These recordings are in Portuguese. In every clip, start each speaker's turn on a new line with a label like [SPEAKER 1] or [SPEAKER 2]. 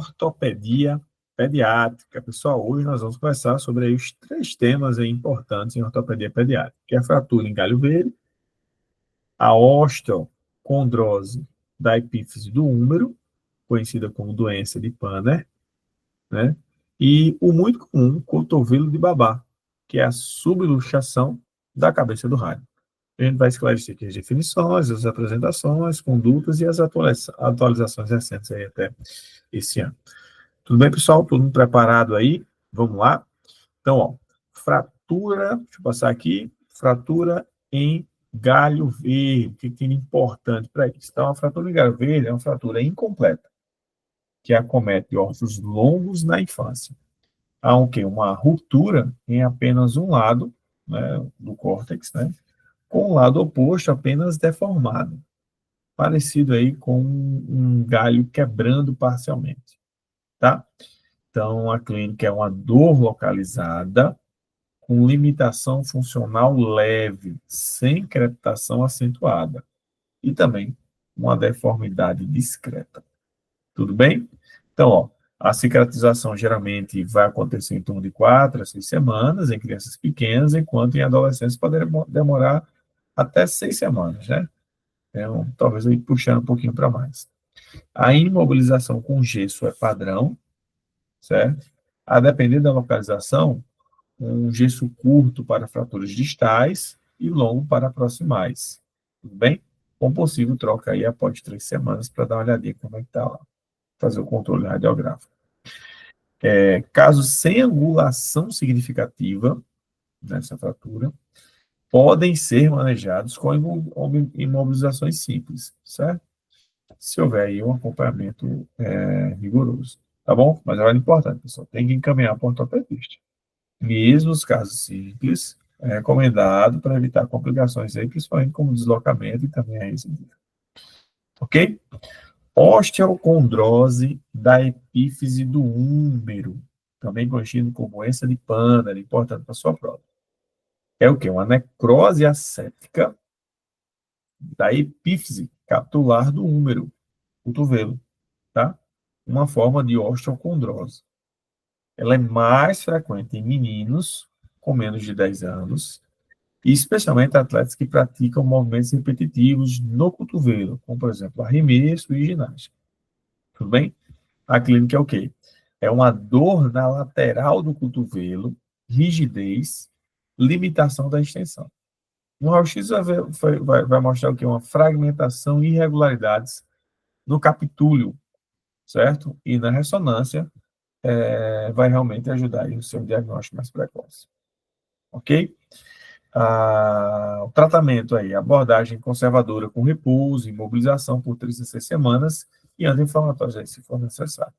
[SPEAKER 1] ortopedia pediátrica. Pessoal, hoje nós vamos conversar sobre aí os 3 temas aí importantes em ortopedia pediátrica, que é a fratura em galho verde, a osteocondrose da epífise do úmero, conhecida como doença de Panner, né? E o muito comum cotovelo de babá, que é a subluxação da cabeça do rádio. A gente vai esclarecer aqui as definições, as apresentações, condutas e as atualizações recentes aí até esse ano. Tudo bem, pessoal? Todo mundo preparado aí? Vamos lá? Então, ó, fratura, deixa eu passar aqui, fratura em galho verde. O que tem de importante para isso? Então, a fratura em galho verde é uma fratura incompleta, que acomete ossos longos na infância. Há o quê? Uma ruptura em apenas um lado, né, do córtex, né, com o lado oposto apenas deformado, parecido aí com um galho quebrando parcialmente, tá? Então, a clínica é uma dor localizada, com limitação funcional leve, sem crepitação acentuada, e também uma deformidade discreta. Tudo bem? Então, ó, a cicatrização geralmente vai acontecer em torno de 4 a 6 semanas em crianças pequenas, enquanto em adolescentes pode demorar até 6 semanas, né? Então, talvez aí puxando um pouquinho para mais. A imobilização com gesso é padrão, certo? A depender da localização, um gesso curto para fraturas distais e longo para proximais. Tudo bem? Com possível troca aí após 3 semanas para dar uma olhadinha como é que está lá. Fazer o controle radiográfico. Casos sem angulação significativa nessa fratura podem ser manejados com imobilizações simples, certo? Se houver aí um acompanhamento rigoroso, tá bom? Mas é importante, pessoal, tem que encaminhar para o ortopedista. Mesmo os casos simples, é recomendado para evitar complicações aí, principalmente como deslocamento e também a recidiva. Ok? Osteocondrose da epífise do úmero, também conhecido como doença de Panner, importante para a sua prova. É o quê? Uma necrose asséptica da epífise capitular do úmero, cotovelo, tá? Uma forma de osteocondrose. Ela é mais frequente em meninos com menos de 10 anos, e especialmente atletas que praticam movimentos repetitivos no cotovelo, como, por exemplo, arremesso e ginástica. Tudo bem? A clínica é o quê? É uma dor na lateral do cotovelo, rigidez, limitação da extensão. No raio-x vai mostrar o quê? Uma fragmentação e irregularidades no capitúlio, certo? E na ressonância vai realmente ajudar aí o seu diagnóstico mais precoce. Ok? O tratamento aí, abordagem conservadora com repouso, imobilização por 3 a 6 semanas e anti-inflamatórios aí, se for necessário.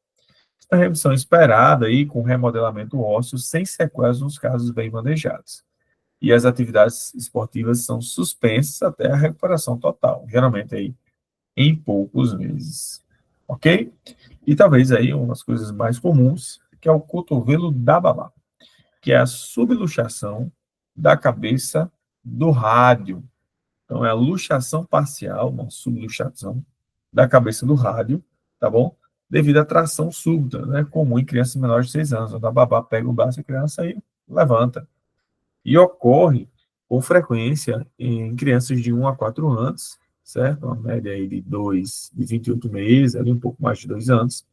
[SPEAKER 1] A remissão esperada aí com remodelamento ósseo sem sequelas nos casos bem manejados. E as atividades esportivas são suspensas até a recuperação total, geralmente aí em poucos meses. Ok? E talvez aí uma das coisas mais comuns, que é o cotovelo da babá, que é a subluxação da cabeça do rádio. Então, é a luxação parcial, uma subluxação da cabeça do rádio, tá bom? Devido à tração súbita, né? Comum em crianças menores de 6 anos, onde a babá pega o braço e a criança aí levanta. E ocorre com frequência em crianças de 1 a 4 anos, certo? Uma média aí de 28 meses, ali um pouco mais de 2 anos.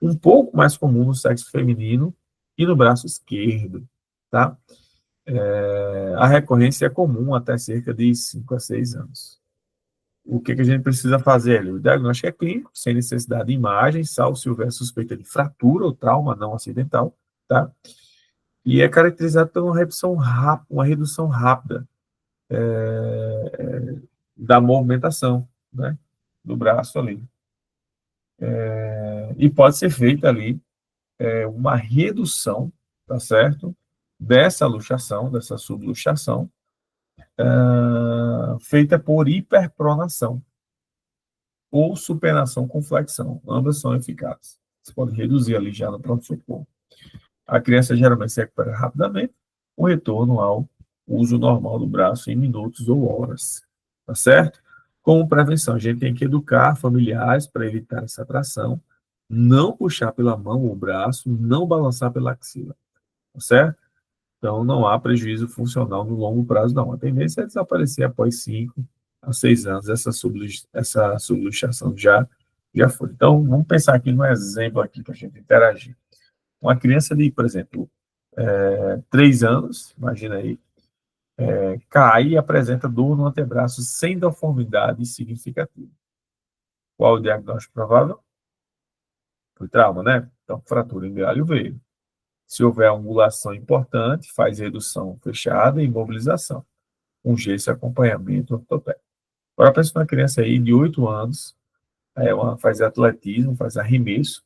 [SPEAKER 1] Um pouco mais comum no sexo feminino e no braço esquerdo, tá? A recorrência é comum até cerca de 5 a 6 anos. O que a gente precisa fazer ali? O diagnóstico é clínico, sem necessidade de imagem, salvo se houver suspeita de fratura ou trauma não acidental, tá? E é caracterizado por uma redução rápida da movimentação, né, do braço ali. E pode ser feita ali uma redução, tá certo? Dessa luxação, dessa subluxação, feita por hiperpronação ou supinação com flexão. Ambas são eficazes. Você pode reduzir ali já no pronto-socorro. A criança geralmente se recupera rapidamente, com retorno ao uso normal do braço em minutos ou horas. Tá certo? Como prevenção, a gente tem que educar familiares para evitar essa atração não puxar pela mão ou braço, não balançar pela axila, tá certo? Então, não há prejuízo funcional no longo prazo, não. A tendência é desaparecer após 5 a 6 anos. Essa subluxação já foi. Então, vamos pensar aqui num exemplo aqui para a gente interagir. Uma criança de, por exemplo, 3 anos, imagina aí, cai e apresenta dor no antebraço sem deformidade significativa. Qual o diagnóstico provável? Foi trauma, né? Então, fratura em galho veio. Se houver angulação importante, faz redução fechada e imobilização, com gesso e acompanhamento ortopédico. Agora, pensa numa criança aí de 8 anos, faz atletismo, faz arremesso,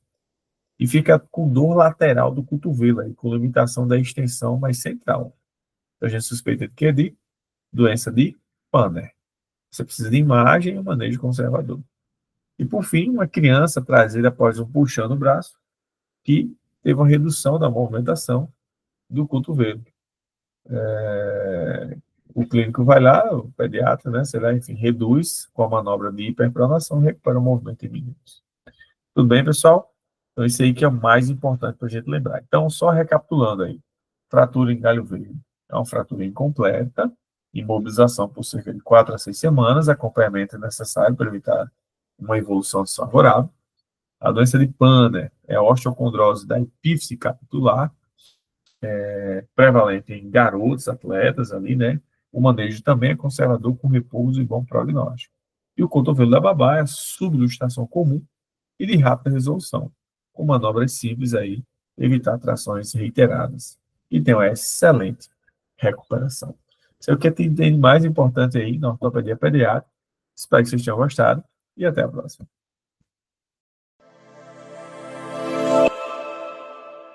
[SPEAKER 1] e fica com dor lateral do cotovelo, aí, com limitação da extensão mais central. Então, a gente suspeita de quê? De doença de Panner. Você precisa de imagem e manejo conservador. E, por fim, uma criança trazida após um puxão no braço, que teve uma redução da movimentação do cotovelo. O clínico vai lá, o pediatra, né, será, enfim, reduz com a manobra de hiperpronação e recupera o movimento em minutos. Tudo bem, pessoal? Então, isso aí que é o mais importante para a gente lembrar. Então, só recapitulando aí. Fratura em galho verde é uma fratura incompleta, imobilização por cerca de 4 a 6 semanas, acompanhamento é necessário para evitar uma evolução desfavorável. A doença de Panner é a osteocondrose da epífise capitular, prevalente em garotos, atletas ali, né? O manejo também é conservador com repouso e bom prognóstico. E o cotovelo da babá é subluxação comum e de rápida resolução, com manobras simples aí, evitar trações reiteradas. E tem uma excelente recuperação. Isso é o que tem de mais importante aí na ortopedia pediátrica. Espero que vocês tenham gostado e até a próxima.